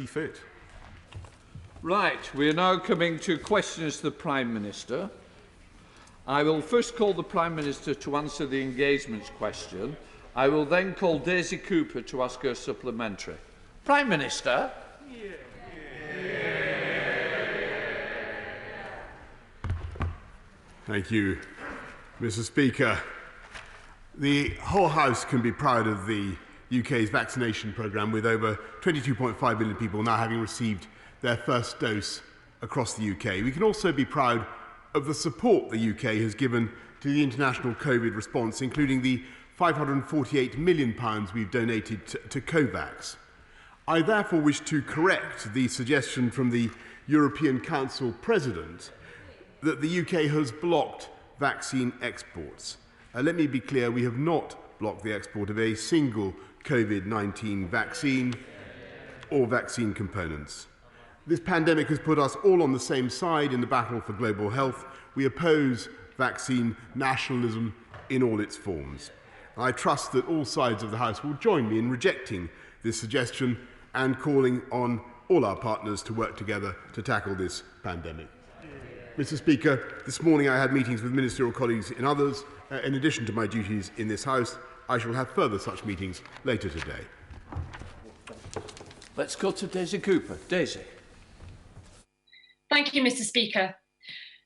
Fit. Right, we are now coming to questions to the Prime Minister. I will first call the Prime Minister to answer the engagements question. I will then call Daisy Cooper to ask her supplementary. Prime Minister. Thank you, Mr. Speaker. The whole House can be proud of the UK's vaccination programme, with over 22.5 million people now having received their first dose across the UK. We can also be proud of the support the UK has given to the international COVID response, including the £548 million we've donated to COVAX. I therefore wish to correct the suggestion from the European Council President that the UK has blocked vaccine exports. Let me be clear, we have not blocked the export of a single COVID-19 vaccine or vaccine components. This pandemic has put us all on the same side in the battle for global health. We oppose vaccine nationalism in all its forms. I trust that all sides of the House will join me in rejecting this suggestion and calling on all our partners to work together to tackle this pandemic. Mr. Speaker, this morning I had meetings with ministerial colleagues in others. In addition to my duties in this House, I shall have further such meetings later today. Let's go to Daisy Cooper. Daisy. Thank you, Mr. Speaker.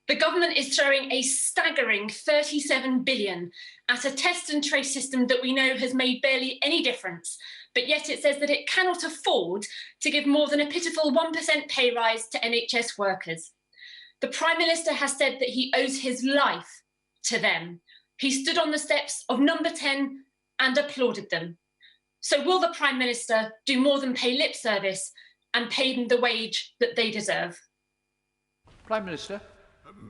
The government is throwing a staggering £37 billion at a test and trace system that we know has made barely any difference, but yet it says that it cannot afford to give more than a pitiful 1% pay rise to NHS workers. The Prime Minister has said that he owes his life to them. He stood on the steps of Number 10 and applauded them. So will the Prime Minister do more than pay lip service and pay them the wage that they deserve? Prime Minister.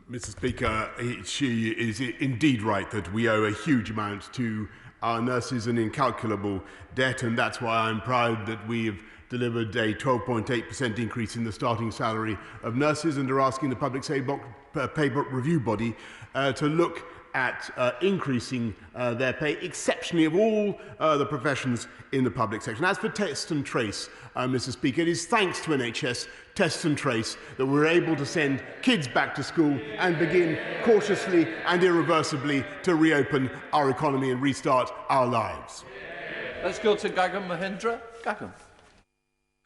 Mr. Speaker, she is indeed right that we owe a huge amount to our nurses, an incalculable debt, and that's why I'm proud that we've delivered a 12.8% increase in the starting salary of nurses and are asking the Public Pay Review Body to look at increasing their pay exceptionally of all the professions in the public sector. And as for test and trace, Mr. Speaker, it is thanks to NHS Test and Trace that we're able to send kids back to school and begin cautiously and irreversibly to reopen our economy and restart our lives. Let's go to Gagan Mahindra. Gagan.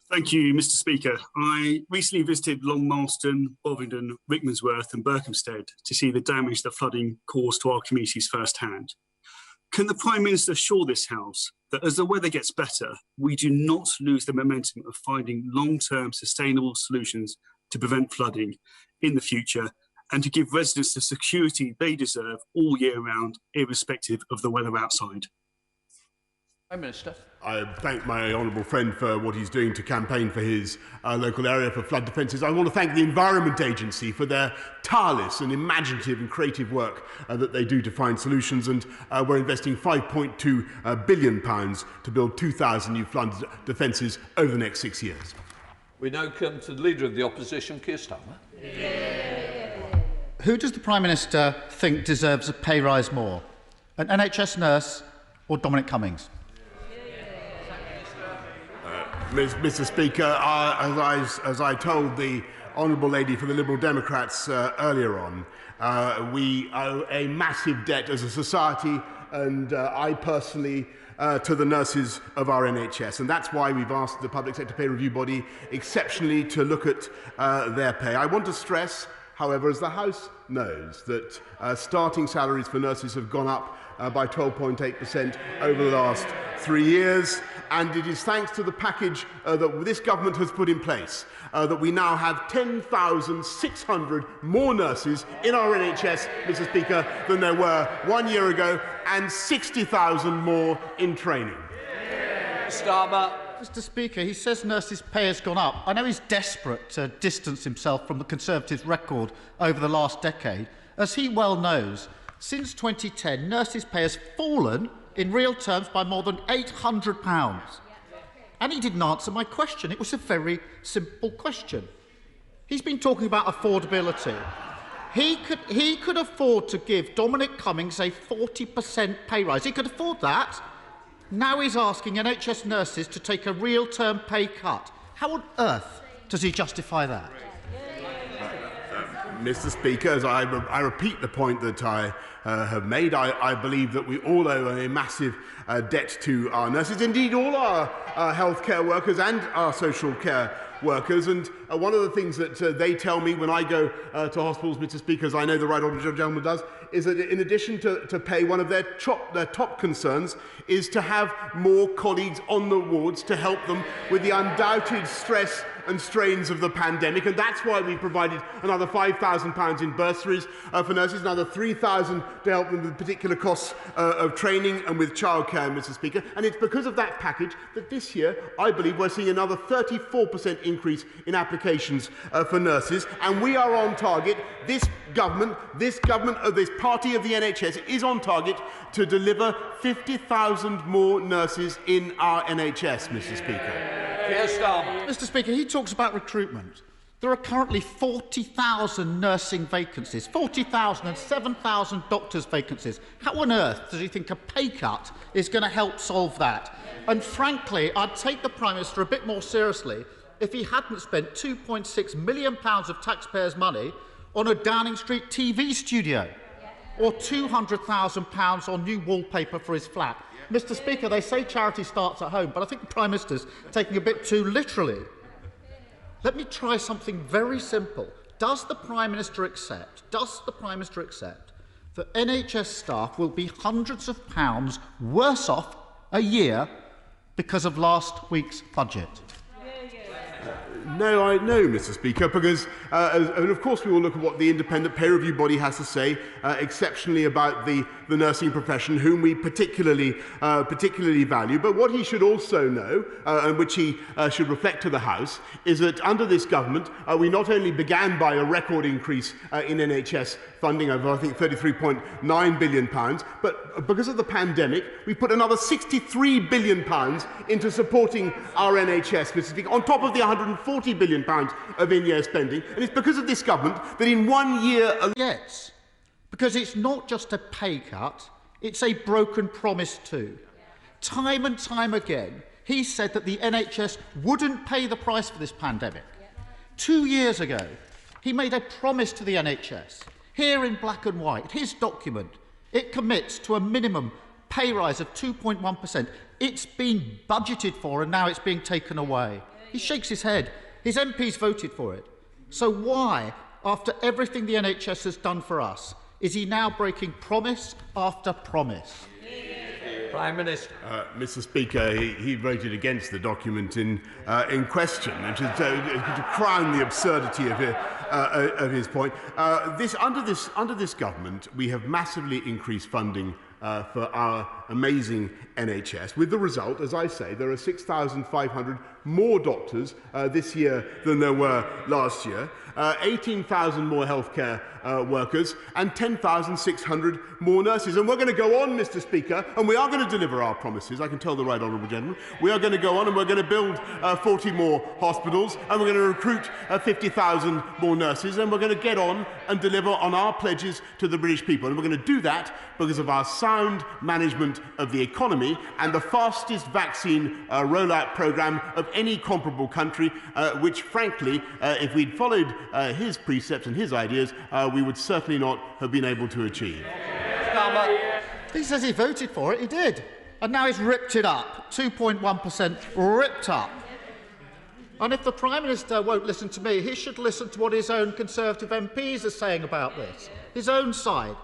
Thank you, Mr. Speaker. I recently visited Long Marston, Bovingdon, Rickmansworth and Berkhamsted to see the damage the flooding caused to our communities firsthand. Can the Prime Minister assure this House that as the weather gets better, we do not lose the momentum of finding long-term sustainable solutions to prevent flooding in the future and to give residents the security they deserve all year round, irrespective of the weather outside? Prime Minister. I thank my honourable friend for what he's doing to campaign for his local area for flood defences. I want to thank the Environment Agency for their tireless and imaginative and creative work that they do to find solutions, and we're investing £5.2 billion to build 2,000 new flood defences over the next 6 years. We now come to the Leader of the Opposition, Keir Starmer. Who does the Prime Minister think deserves a pay rise more? An NHS nurse or Dominic Cummings? Mr. Speaker, as I told the honourable lady for the Liberal Democrats earlier on, we owe a massive debt as a society, and I personally, to the nurses of our NHS. And that's why we've asked the Public Sector Pay Review Body exceptionally to look at their pay. I want to stress, however, as the House knows, that starting salaries for nurses have gone up by 12.8% over the last 3 years, and it is thanks to the package that this government has put in place that we now have 10,600 more nurses in our NHS, Mr. Speaker, than there were 1 year ago, and 60,000 more in training. Starmer. Mr. Speaker, he says nurses' pay has gone up. I know he's desperate to distance himself from the Conservatives' record over the last decade. As he well knows, since 2010, nurses' pay has fallen in real terms by more than £800. And he didn't answer my question. It was a very simple question. He's been talking about affordability. He could afford to give Dominic Cummings a 40% pay rise. He could afford that. Now he's asking NHS nurses to take a real-term pay cut. How on earth does he justify that? Mr. Speaker, as I repeat the point that I have made, I believe that we all owe a massive debt to our nurses, indeed all our healthcare workers and our social care workers. And one of the things that they tell me when I go to hospitals, Mr. Speaker, as I know the right honourable gentleman does, is that in addition to pay, one of their top concerns is to have more colleagues on the wards to help them with the undoubted stress and strains of the pandemic, and that's why we provided another £5,000 in bursaries for nurses, another £3,000 to help them with particular costs of training and with childcare, Mr. Speaker. And it's because of that package that this year, I believe, we're seeing another 34% increase in applications for nurses, and we are on target. This government of this party of the NHS is on target to deliver 50,000 more nurses in our NHS, Mr. Speaker. Keir Starmer. Mr. Speaker, he talks about recruitment. There are currently 40,000 nursing vacancies, 40,000 and 7,000 doctors' vacancies. How on earth does he think a pay cut is going to help solve that? And frankly, I'd take the Prime Minister a bit more seriously if he hadn't spent £2.6 million of taxpayers' money on a Downing Street TV studio or £200,000 on new wallpaper for his flat. Mr. Speaker, they say charity starts at home, but I think the Prime Minister's taking a bit too literally. Let me try something very simple. Does the Prime Minister accept that NHS staff will be hundreds of pounds worse off a year because of last week's budget? No, Mr. Speaker, because, and of course we will look at what the independent peer review body has to say exceptionally about the nursing profession, whom we particularly value. But what he should also know, and which he should reflect to the House, is that under this government, we not only began by a record increase in NHS funding of, I think, £33.9 billion, but because of the pandemic, we put another £63 billion into supporting our NHS, Mr. Speaker, on top of the £140 billion of in-year spending. And it's because of this government that in 1 year... Yes, because it's not just a pay cut, it's a broken promise too. Time and time again, he said that the NHS wouldn't pay the price for this pandemic. 2 years ago, he made a promise to the NHS. Here in black and white, his document, it commits to a minimum pay rise of 2.1%. It's been budgeted for and now it's being taken away. He shakes his head. His MPs voted for it. So why, after everything the NHS has done for us, is he now breaking promise after promise? Prime Minister. Mr. Speaker, he voted against the document in question, which is to crown the absurdity of his point. Under this government, we have massively increased funding for our amazing NHS, with the result, as I say, there are 6,500 more doctors this year than there were last year, 18,000 more healthcare workers and 10,600 more nurses. And we're going to go on, Mr. Speaker, and we are going to deliver our promises. I can tell the right honourable gentleman. We are going to go on and we're going to build 40 more hospitals, and we're going to recruit 50,000 more nurses, and we're going to get on and deliver on our pledges to the British people. And we're going to do that because of our sound management of the economy and the fastest vaccine rollout programme of any comparable country, which, frankly, if we'd followed his precepts and his ideas, we would certainly not have been able to achieve. He says he voted for it, he did. And now he's ripped it up. 2.1% ripped up. And if the Prime Minister won't listen to me, he should listen to what his own Conservative MPs are saying about this. His own side.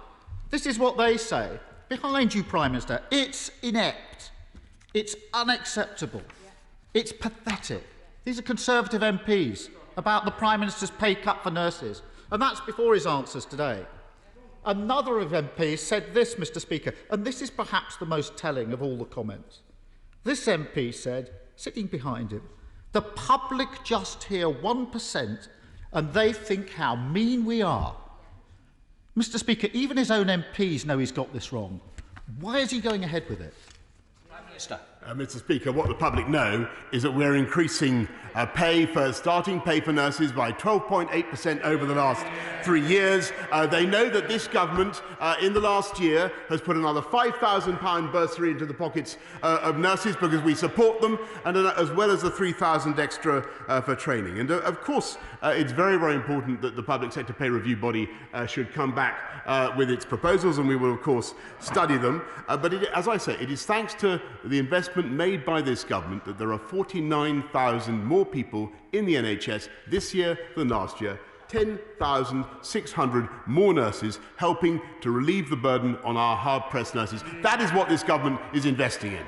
This is what they say. Behind you, Prime Minister, it's inept. It's unacceptable. It's pathetic. These are Conservative MPs about the Prime Minister's pay cut for nurses. And that's before his answers today. Another of MPs said this, Mr. Speaker, and this is perhaps the most telling of all the comments. This MP said, sitting behind him, "The public just hear 1% and they think how mean we are." Mr. Speaker, even his own MPs know he's got this wrong. Why is he going ahead with it? Prime Minister. Mr. Speaker, what the public know is that we're increasing starting pay for nurses by 12.8% over the last 3 years. They know that this government in the last year has put another £5,000 bursary into the pockets of nurses because we support them, and as well as the 3,000 extra for training. And of course, it's very, very important that the public sector pay review body should come back with its proposals, and we will, of course, study them. But as I say, it is thanks to the investment made by this government that there are 49,000 more people in the NHS this year than last year, 10,600 more nurses helping to relieve the burden on our hard-pressed nurses. That is what this government is investing in.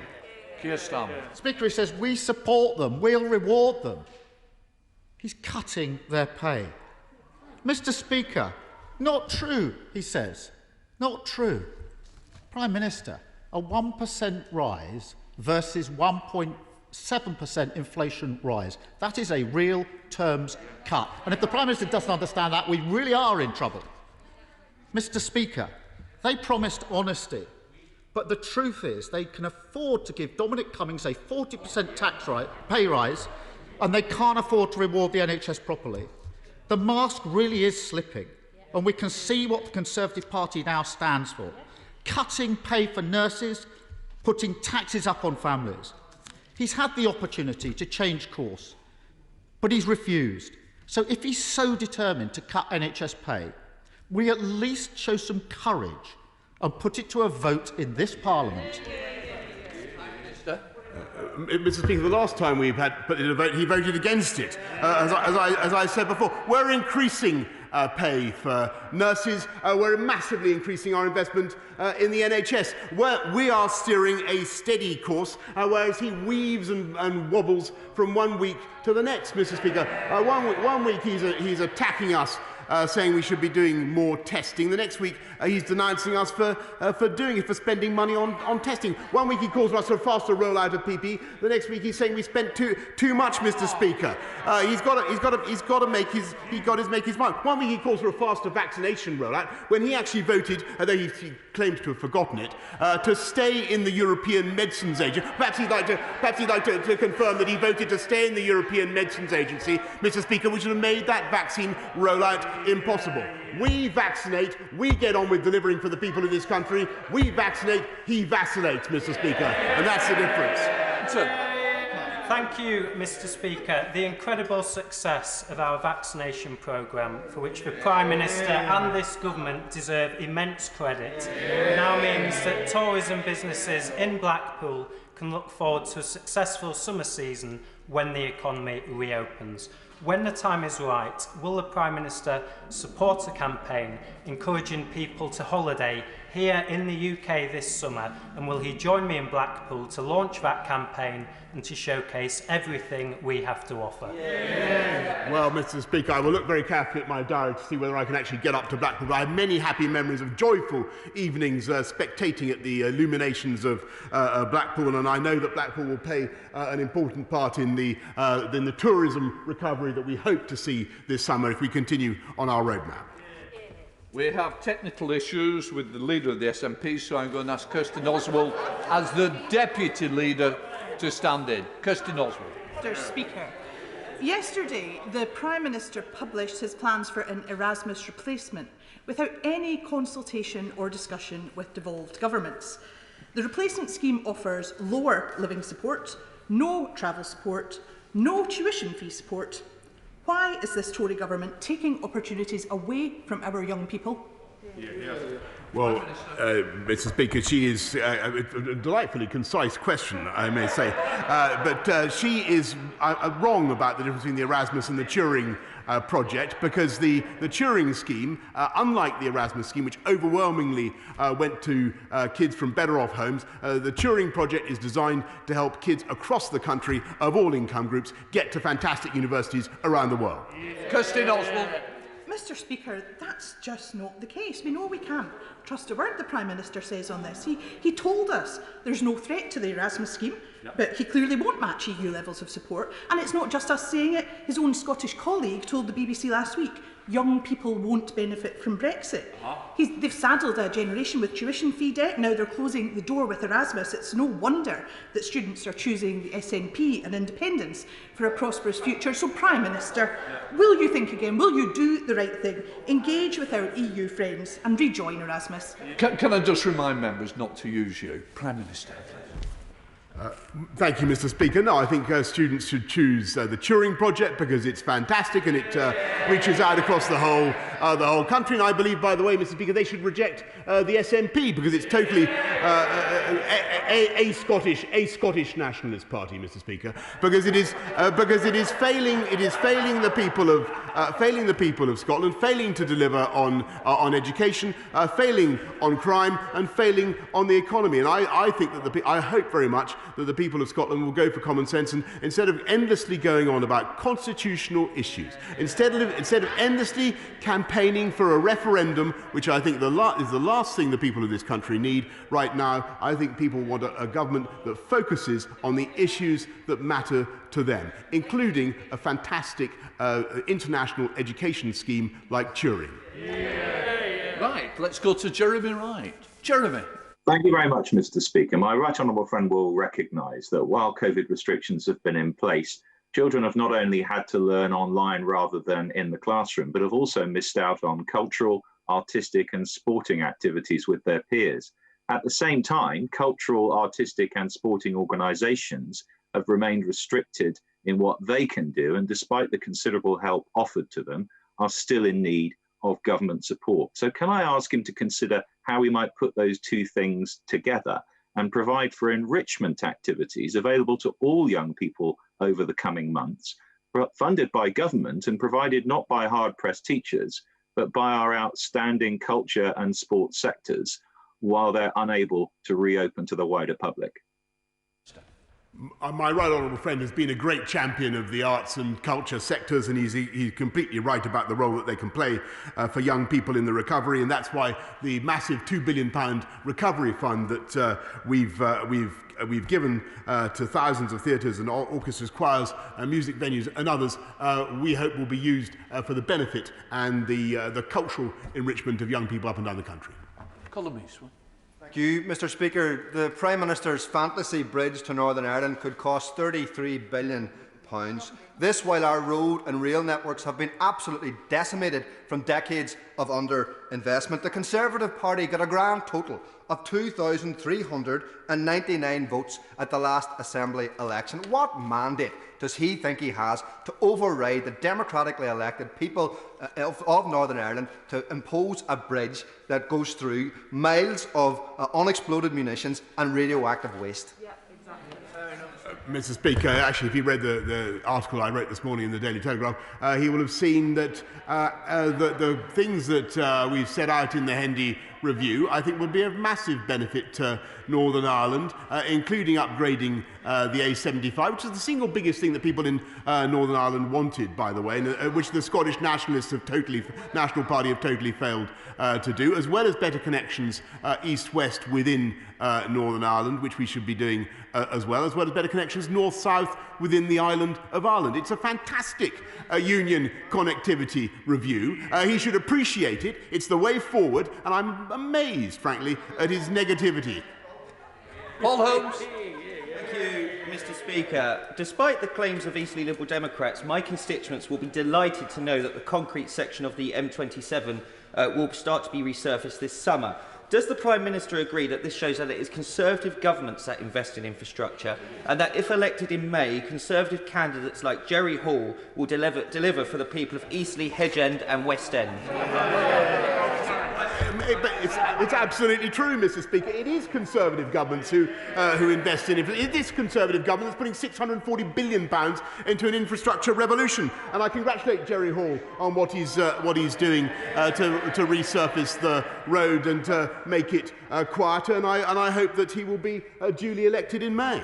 Keir Starmer. Speaker, he says, we support them, we'll reward them. He's cutting their pay. Mr. Speaker, not true, he says. Not true. Prime Minister, a 1% rise versus 1.7% inflation rise. That is a real terms cut. And if the Prime Minister doesn't understand that, we really are in trouble. Mr. Speaker, they promised honesty, but the truth is they can afford to give Dominic Cummings a 40% pay rise, and they can't afford to reward the NHS properly. The mask really is slipping, and we can see what the Conservative Party now stands for. Cutting pay for nurses, putting taxes up on families. He's had the opportunity to change course, but he's refused. So if he's so determined to cut NHS pay, we at least show some courage and put it to a vote in this Parliament. Mr. Speaker, the last time we put it to a vote, he voted against it. As I said before, we're increasing pay for nurses. We're massively increasing our investment in the NHS. We are steering a steady course, whereas he weaves and wobbles from one week to the next, Mr. Speaker. One week he's attacking us, saying we should be doing more testing. The next week he's denouncing us for spending money on testing. One week he calls for us for a faster rollout of PP. The next week he's saying we spent too much, Mr. Speaker. He's got to make his mind. One week he calls for a faster vaccination rollout when he actually voted, though he claims to have forgotten it, to stay in the European Medicines Agency. Perhaps he'd like to confirm that he voted to stay in the European Medicines Agency, Mr. Speaker, which would have made that vaccine rollout impossible. We vaccinate, we get on with delivering for the people of this country. We vaccinate, he vacillates, Mr. Speaker, and that's the difference. Thank you, Mr. Speaker. The incredible success of our vaccination programme, for which the Prime Minister and this government deserve immense credit, now means that tourism businesses in Blackpool can look forward to a successful summer season when the economy reopens. When the time is right, will the Prime Minister support a campaign encouraging people to holiday here in the UK this summer, and will he join me in Blackpool to launch that campaign and to showcase everything we have to offer? Well, Mr. Speaker, I will look very carefully at my diary to see whether I can actually get up to Blackpool. I have many happy memories of joyful evenings spectating at the illuminations of Blackpool, and I know that Blackpool will play an important part in the tourism recovery that we hope to see this summer if we continue on our roadmap. We have technical issues with the leader of the SNP, so I'm going to ask Kirsten Oswald as the deputy leader to stand in. Kirsten Oswald. Mr. Speaker, yesterday the Prime Minister published his plans for an Erasmus replacement without any consultation or discussion with devolved governments. The replacement scheme offers lower living support, no travel support, no tuition fee support. Why is this Tory government taking opportunities away from our young people? Well, Mr. Speaker, she is a delightfully concise question, I may say. But she is wrong about the difference between the Erasmus and the Turing project, because the Turing scheme, unlike the Erasmus scheme, which overwhelmingly went to kids from better off homes, the Turing project is designed to help kids across the country of all income groups get to fantastic universities around the world. Kirsten Oswald. Mr. Speaker, that's just not the case. We know we can't trust a word the Prime Minister says on this. He told us there's no threat to the Erasmus scheme, but he clearly won't match EU levels of support. And it's not just us saying it. His own Scottish colleague told the BBC last week, young people won't benefit from Brexit. They've saddled a generation with tuition fee debt. Now they're closing the door with Erasmus. It's no wonder that students are choosing the SNP and independence for a prosperous future. So, Prime Minister, will you think again? Will you do the right thing? Engage with our EU friends and rejoin Erasmus? Can I just remind members not to use you? Prime Minister. Thank you, Mr. Speaker. No, I think students should choose the Turing Project because it's fantastic and it reaches out across the whole country. And I believe, by the way, Mr. Speaker, they should reject the SNP because it's totally a Scottish nationalist party, Mr. Speaker, because it is failing the people of Scotland, failing to deliver on education, failing on crime, and failing on the economy. And I think that I hope very much that the people of Scotland will go for common sense and instead of endlessly going on about constitutional issues, instead of endlessly campaigning for a referendum, which I think is the last thing the people of this country need right now, I think people want a government that focuses on the issues that matter to them, including a fantastic international education scheme like Turing. Right, let's go to Jeremy Wright. Jeremy. Thank you very much, Mr. Speaker. My right honourable friend will recognise that while COVID restrictions have been in place, children have not only had to learn online rather than in the classroom, but have also missed out on cultural, artistic and sporting activities with their peers. At the same time, cultural, artistic and sporting organisations have remained restricted in what they can do, and despite the considerable help offered to them, are still in need of government support. So can I ask him to consider how we might put those two things together and provide for enrichment activities available to all young people over the coming months, funded by government and provided not by hard-pressed teachers, but by our outstanding culture and sports sectors, while they're unable to reopen to the wider public? My right honourable friend has been a great champion of the arts and culture sectors, and he's completely right about the role that they can play for young people in the recovery, and that's why the massive £2 billion recovery fund that we've given to thousands of theatres and orchestras, choirs, music venues and others, we hope will be used for the benefit and the cultural enrichment of young people up and down the country. Colin Eastwood. Thank you, Mr. Speaker. The Prime Minister's fantasy bridge to Northern Ireland could cost £33 billion. This while our road and rail networks have been absolutely decimated from decades of underinvestment. The Conservative Party got a grand total of 2,399 votes at the last Assembly election. What mandate does he think he has to override the democratically elected people of Northern Ireland to impose a bridge that goes through miles of unexploded munitions and radioactive waste? Yeah, exactly. Mr. Speaker, actually, if he read the article I wrote this morning in the Daily Telegraph, he will have seen that the things that we've set out in the Hendy Review, I think, would be of massive benefit to Northern Ireland, including upgrading the A75, which is the single biggest thing that people in Northern Ireland wanted, by the way, and, which the Scottish National Party have totally failed to do, as well as better connections east-west within Northern Ireland, which we should be doing as well as better connections north-south within the island of Ireland. It's a fantastic union connectivity review. He should appreciate it. It's the way forward, and I'm amazed, frankly, at his negativity. Paul Holmes. Thank you, Mr. Speaker. Despite the claims of Eastleigh Liberal Democrats, my constituents will be delighted to know that the concrete section of the M27 will start to be resurfaced this summer. Does the Prime Minister agree that this shows that it is Conservative governments that invest in infrastructure, and that if elected in May, Conservative candidates like Jerry Hall will deliver for the people of Eastleigh, Hedge End and West End? But it's absolutely true, Mr. Speaker. It is Conservative governments who invest in it. It is Conservative government that's putting £640 billion into an infrastructure revolution. And I congratulate Jerry Hall on what he's doing to resurface the road and to make it quieter. And I hope that he will be duly elected in May.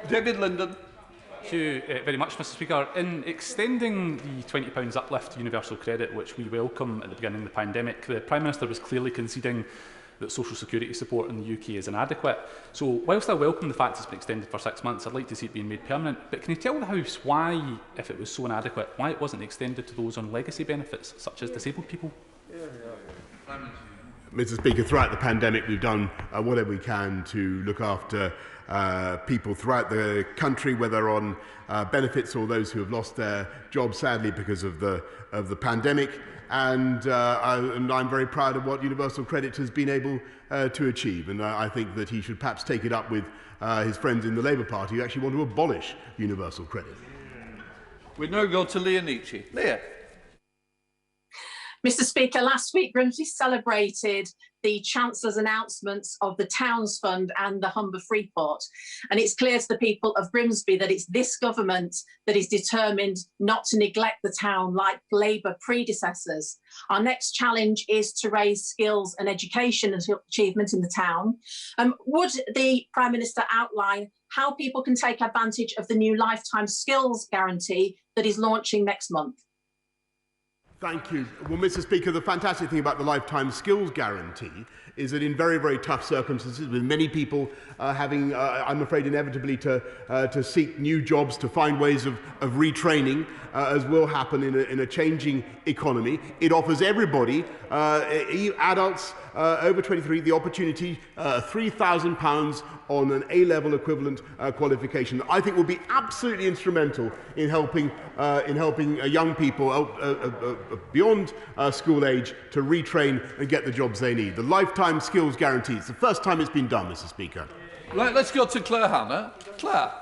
David Linden. Thank you very much, Mr. Speaker. In extending the £20 uplift to universal credit, which we welcome at the beginning of the pandemic, the Prime Minister was clearly conceding that social security support in the UK is inadequate. So whilst I welcome the fact it's been extended for 6 months, I'd like to see it being made permanent. But can you tell the House why, if it was so inadequate, why it wasn't extended to those on legacy benefits, such as disabled people? Mr. Speaker, throughout the pandemic, we've done whatever we can to look after people throughout the country, whether on benefits or those who have lost their jobs, sadly, because of the pandemic. And I'm very proud of what Universal Credit has been able to achieve. And I think that he should perhaps take it up with his friends in the Labour Party who actually want to abolish Universal Credit. We now go to Leah Nietzsche. Leah. Mr. Speaker, last week Grimsby celebrated the Chancellor's announcements of the Towns Fund and the Humber Freeport. And it's clear to the people of Grimsby that it's this government that is determined not to neglect the town like Labour predecessors. Our next challenge is to raise skills and education achievement in the town. Would the Prime Minister outline how people can take advantage of the new lifetime skills guarantee that is launching next month? Thank you. Well, Mr. Speaker, the fantastic thing about the Lifetime Skills Guarantee is that in very, very tough circumstances, with many people having, I'm afraid, inevitably to seek new jobs, to find ways of retraining, as will happen in a changing economy, it offers everybody, adults over 23, the opportunity, £3,000 on an A-level equivalent qualification. I think will be absolutely instrumental in helping young people beyond school age to retrain and get the jobs they need. The Lifetime Skills Guarantee. It's the first time it's been done, Mr. Speaker. Right, let's go to Claire Hanna. Claire.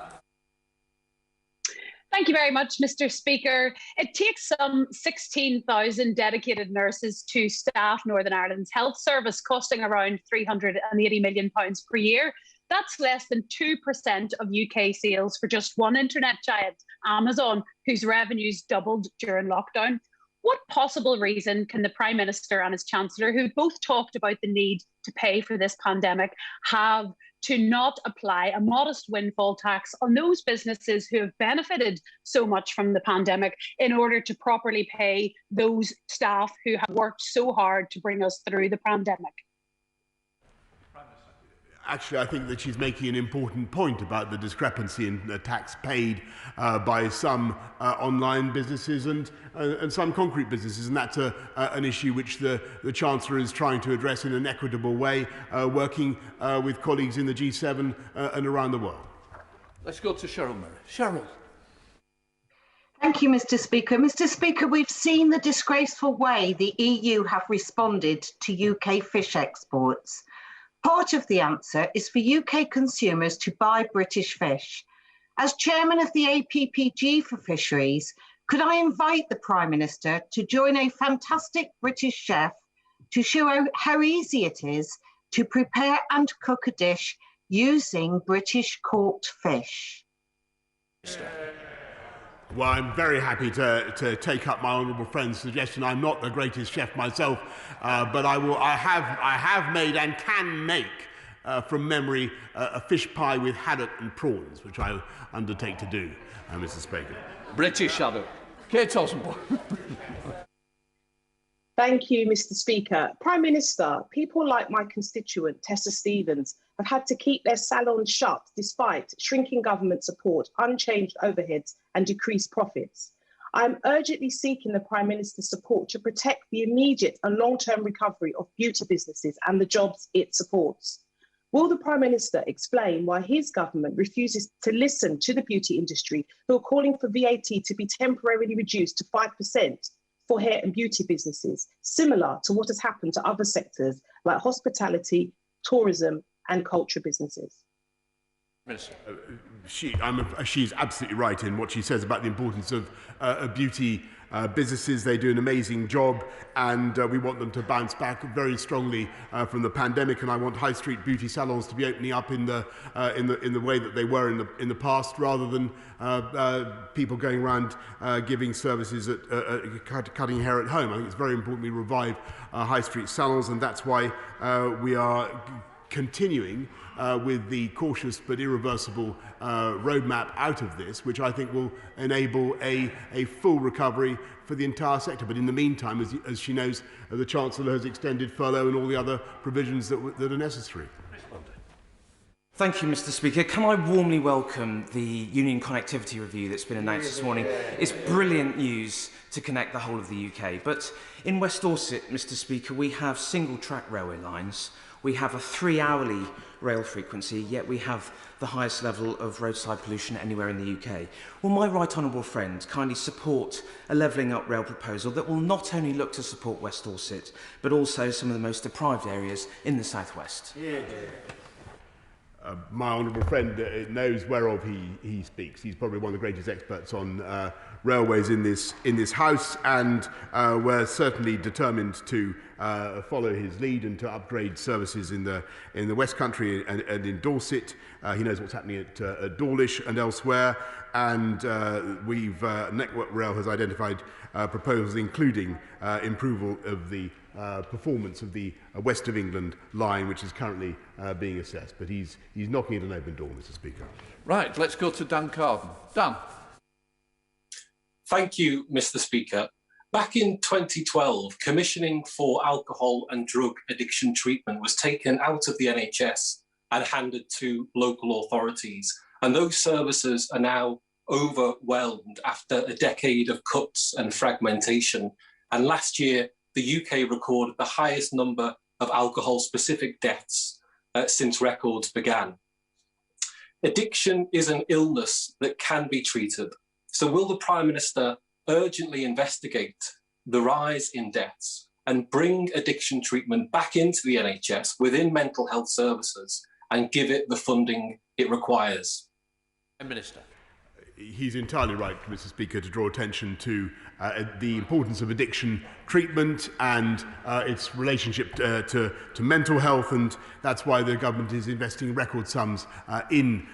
Thank you very much, Mr. Speaker. It takes some 16,000 dedicated nurses to staff Northern Ireland's health service, costing around £380 million per year. That's less than 2% of UK sales for just one internet giant, Amazon, whose revenues doubled during lockdown. What possible reason can the Prime Minister and his Chancellor, who both talked about the need to pay for this pandemic, have to not apply a modest windfall tax on those businesses who have benefited so much from the pandemic in order to properly pay those staff who have worked so hard to bring us through the pandemic? Actually, I think that she's making an important point about the discrepancy in the tax paid by some online businesses and some concrete businesses, and that's an issue which the Chancellor is trying to address in an equitable way, working with colleagues in the G7 and around the world. Let's go to Cheryl Murray. Cheryl. Thank you, Mr. Speaker. Mr. Speaker, we've seen the disgraceful way the EU have responded to UK fish exports. Part of the answer is for UK consumers to buy British fish. As chairman of the APPG for Fisheries, could I invite the Prime Minister to join a fantastic British chef to show how easy it is to prepare and cook a dish using British caught fish? Well, I'm very happy to take up my honourable friend's suggestion. I'm not the greatest chef myself, but I have made and can make, from memory, a fish pie with haddock and prawns, which I undertake to do, Mr. Speaker. British haddock. Kate Osborne. Thank you, Mr. Speaker. Prime Minister, people like my constituent, Tessa Stevens, have had to keep their salons shut despite shrinking government support, unchanged overheads and decreased profits. I'm urgently seeking the Prime Minister's support to protect the immediate and long-term recovery of beauty businesses and the jobs it supports. Will the Prime Minister explain why his government refuses to listen to the beauty industry, who are calling for VAT to be temporarily reduced to 5% for hair and beauty businesses, similar to what has happened to other sectors like hospitality, tourism and culture businesses? She's absolutely right in what she says about the importance of beauty businesses. They do an amazing job, and we want them to bounce back very strongly from the pandemic. And I want high street beauty salons to be opening up in the way that they were in the past, rather than people going around giving services at cutting hair at home. I think it's very important we revive high street salons, and that's why we are continuing with the cautious but irreversible roadmap out of this, which I think will enable a full recovery for the entire sector. But in the meantime, as she knows, the Chancellor has extended furlough and all the other provisions that are necessary. Thank you, Mr. Speaker. Can I warmly welcome the Union Connectivity Review that's been announced this morning? It's brilliant news to connect the whole of the UK. But in West Dorset, Mr. Speaker, we have single-track railway lines. We have a 3-hourly rail frequency, yet we have the highest level of roadside pollution anywhere in the UK. Will my right honourable friend kindly support a levelling up rail proposal that will not only look to support West Dorset, but also some of the most deprived areas in the southwest? My honourable friend knows whereof he speaks. He's probably one of the greatest experts on railways in this House, and we're certainly determined to follow his lead and to upgrade services in the West Country and in Dorset. He knows what's happening at Dawlish and elsewhere, and Network Rail has identified proposals including improvement of the performance of the West of England line, which is currently being assessed. But he's knocking at an open door, Mr. Speaker. Right, let's go to Dan Carden. Dan. Thank you, Mr. Speaker. Back in 2012, commissioning for alcohol and drug addiction treatment was taken out of the NHS and handed to local authorities. And those services are now overwhelmed after a decade of cuts and fragmentation. And last year, the UK recorded the highest number of alcohol-specific deaths since records began. Addiction is an illness that can be treated. So will the Prime Minister urgently investigate the rise in deaths and bring addiction treatment back into the NHS within mental health services and give it the funding it requires? Prime Minister. He's entirely right, Mr. Speaker, to draw attention to the importance of addiction treatment and its relationship to mental health, and that's why the government is investing record sums in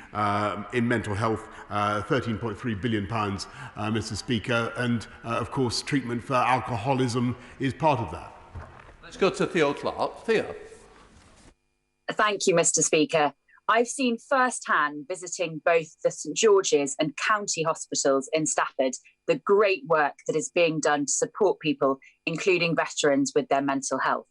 mental health, £13.3 billion, Mr. Speaker, and of course treatment for alcoholism is part of that. Let's go to Theo Clark. Theo. Thank you, Mr. Speaker. I've seen firsthand, visiting both the St George's and county hospitals in Stafford, the great work that is being done to support people, including veterans, with their mental health.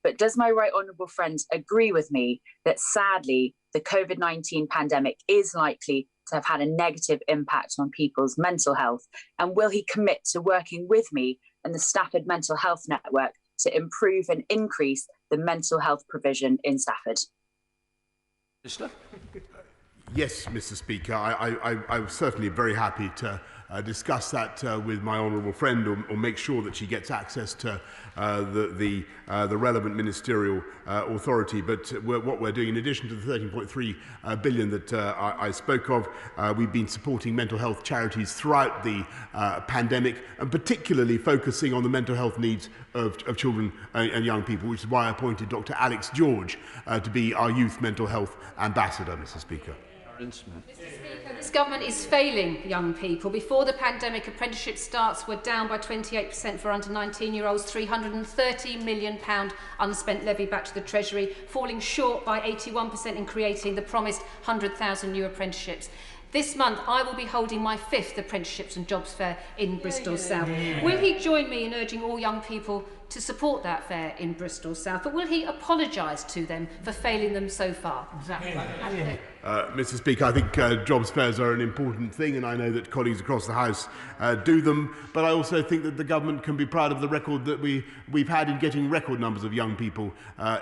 But does my right honourable friend agree with me that sadly the COVID-19 pandemic is likely to have had a negative impact on people's mental health? And will he commit to working with me and the Stafford Mental Health Network to improve and increase the mental health provision in Stafford? Minister? Yes, Mr. Speaker. I'm certainly very happy to discuss that with my honourable friend, or make sure that she gets access to the relevant ministerial authority. But what we're doing, in addition to the 13.3 billion that I spoke of, we've been supporting mental health charities throughout the pandemic, and particularly focusing on the mental health needs of children and young people, which is why I appointed Dr. Alex George to be our youth mental health ambassador, Mr. Speaker. Mr. Speaker, this government is failing young people. Before the pandemic, apprenticeship starts were down by 28% for under 19-year-olds, £330 million unspent levy back to the Treasury, falling short by 81% in creating the promised 100,000 new apprenticeships. This month, I will be holding my 5th Apprenticeships and Jobs Fair in Bristol South. Will he join me in urging all young people to support that fair in Bristol South, or will he apologise to them for failing them so far? Exactly. Mr. Speaker, I think jobs fairs are an important thing, and I know that colleagues across the House do them, but I also think that the government can be proud of the record that we've had in getting record numbers of young people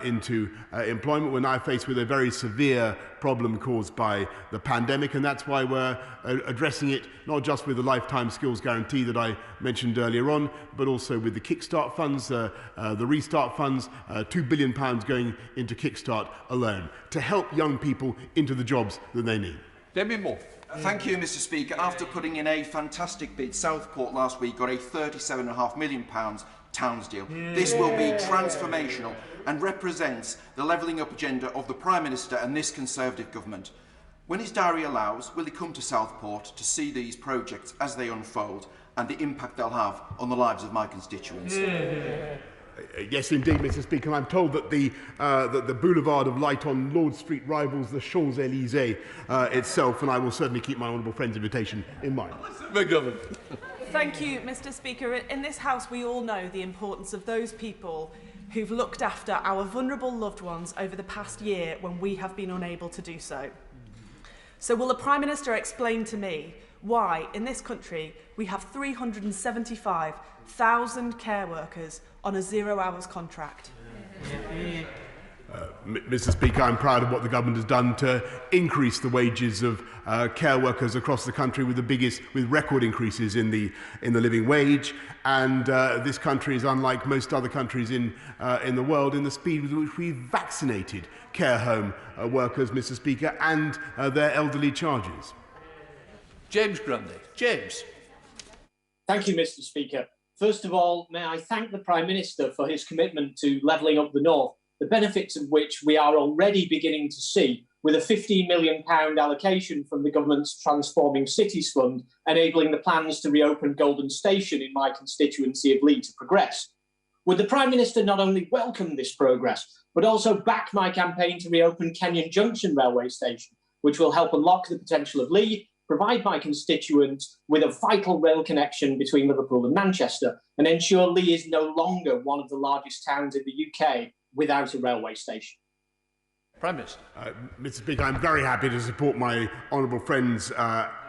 into employment. We're now faced with a very severe problem caused by the pandemic, and that's why we're addressing it not just with the lifetime skills guarantee that I mentioned earlier on, but also with the Kickstart funds, the Restart funds, £2 billion going into Kickstart alone to help young people into the jobs that they need. Demi Moore. Thank you, Mr. Speaker. After putting in a fantastic bid, Southport last week got a £37.5 million Towns deal. This will be transformational and represents the levelling up agenda of the Prime Minister and this Conservative government. When his diary allows, will he come to Southport to see these projects as they unfold and the impact they'll have on the lives of my constituents? Yes, indeed, Mr. Speaker. I'm told that the Boulevard of Light on Lord Street rivals the Champs-Élysées itself, and I will certainly keep my honourable friend's invitation in mind. McGovern. Thank you, Mr. Speaker. In this House, we all know the importance of those people who've looked after our vulnerable loved ones over the past year when we have been unable to do so. So will the Prime Minister explain to me why, in this country, we have 375,000 care workers on a 0 hours contract? Mr. Speaker, I'm proud of what the government has done to increase the wages of care workers across the country, with record increases in the living wage. And this country is unlike most other countries in the world in the speed with which we've vaccinated care home workers, Mr. Speaker, and their elderly charges. James Grundy. James. Thank you, Mr. Speaker. First of all, may I thank the Prime Minister for his commitment to levelling up the North, the benefits of which we are already beginning to see, with a £15 million allocation from the government's Transforming Cities Fund, enabling the plans to reopen Golden Station in my constituency of Lee to progress. Would the Prime Minister not only welcome this progress, but also back my campaign to reopen Kenyon Junction railway station, which will help unlock the potential of Lee, provide my constituents with a vital rail connection between Liverpool and Manchester, and ensure Lee is no longer one of the largest towns in the UK without a railway station? Prime Minister. Mr. Speaker, I'm very happy to support my honourable friend's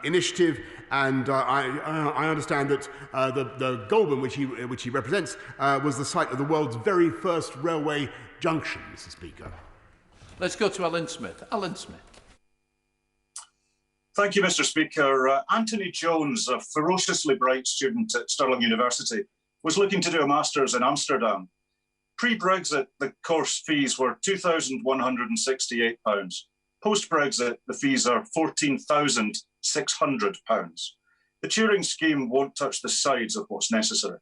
initiative, and I understand that the Goulburn, which he represents, was the site of the world's very first railway junction, Mr. Speaker. Let's go to Alan Smith. Alan Smith. Thank you, Mr. Speaker. Anthony Jones, a ferociously bright student at Stirling University, was looking to do a master's in Amsterdam. Pre-Brexit, the course fees were £2,168. Post-Brexit, the fees are £14,600. The Turing scheme won't touch the sides of what's necessary.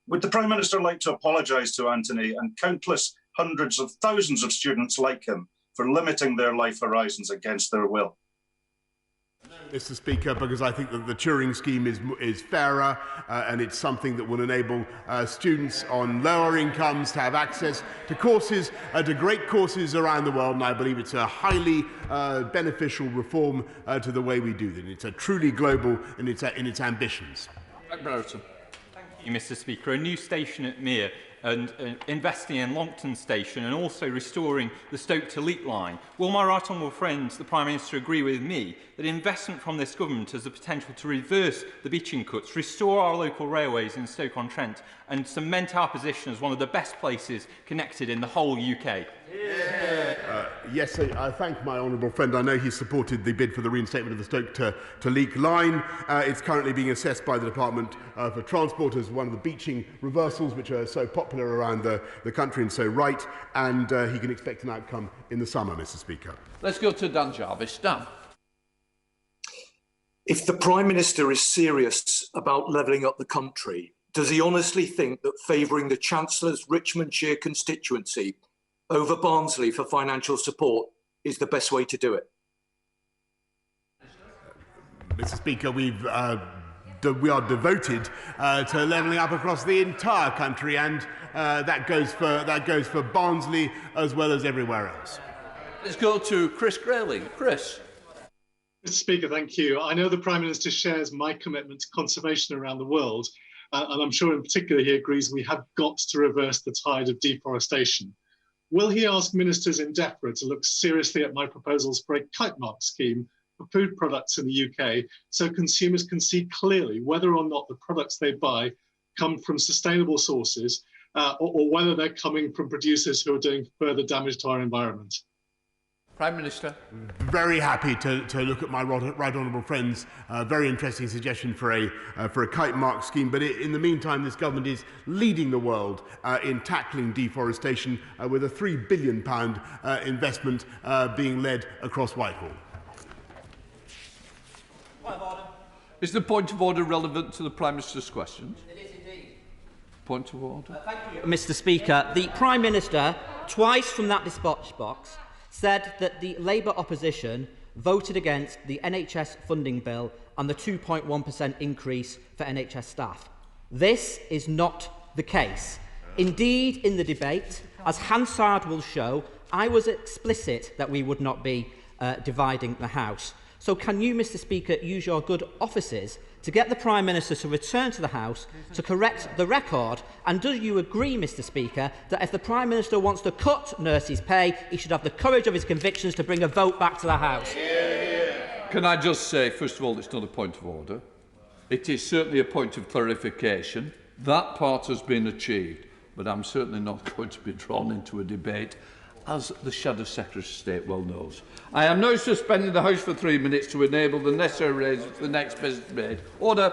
Would the Prime Minister like to apologise to Anthony and countless hundreds of thousands of students like him for limiting their life horizons against their will? Mr. Speaker, because I think that the Turing scheme is fairer and it's something that will enable students on lower incomes to have access to courses, to great courses around the world, and I believe it's a highly beneficial reform to the way we do that. It's a truly global in its ambitions. Thank you, Mr. Speaker. A new station at Mere and investing in Longton Station and also restoring the Stoke to Leek line. Will my right honourable friend, the Prime Minister, agree with me that investment from this government has the potential to reverse the beaching cuts, restore our local railways in Stoke-on-Trent and cement our position as one of the best places connected in the whole UK? Yes, I thank my honourable friend. I know he supported the bid for the reinstatement of the Stoke to Leek line. It's currently being assessed by the Department for Transport as one of the beaching reversals, which are so popular around the country and so right, and he can expect an outcome in the summer, Mr. Speaker. Let's go to Dan Jarvis. Dan. If the Prime Minister is serious about levelling up the country, does he honestly think that favouring the Chancellor's Richmondshire constituency over Barnsley for financial support is the best way to do it? Mr. Speaker, we are devoted to levelling up across the entire country, and that goes for Barnsley as well as everywhere else. Let's go to Chris Grayling. Chris. Mr. Speaker, thank you. I know the Prime Minister shares my commitment to conservation around the world, and I'm sure in particular he agrees we have got to reverse the tide of deforestation. Will he ask ministers in DEFRA to look seriously at my proposals for a kite mark scheme for food products in the UK so consumers can see clearly whether or not the products they buy come from sustainable sources or whether they're coming from producers who are doing further damage to our environment? Prime Minister. Very happy to look at my right honourable friend's very interesting suggestion for a kite mark scheme. But in the meantime, this government is leading the world in tackling deforestation with a £3 billion investment being led across Whitehall. Is the point of order relevant to the Prime Minister's questions? It is indeed. Point of order. Thank you, Mr. Speaker. The Prime Minister, twice from that dispatch box, said that the Labour opposition voted against the NHS funding bill and the 2.1% increase for NHS staff. This is not the case. Indeed, in the debate, as Hansard will show, I was explicit that we would not be dividing the House. So can you, Mr Speaker, use your good offices to get the Prime Minister to return to the House to correct the record? And do you agree, Mr Speaker, that if the Prime Minister wants to cut nurses' pay, he should have the courage of his convictions to bring a vote back to the House? Can I just say, first of all, it's not a point of order. It is certainly a point of clarification. That part has been achieved, but I'm certainly not going to be drawn into a debate, as the Shadow Secretary of State well knows. I am now suspending the House for 3 minutes to enable the necessary arrangements for the next business made. Order.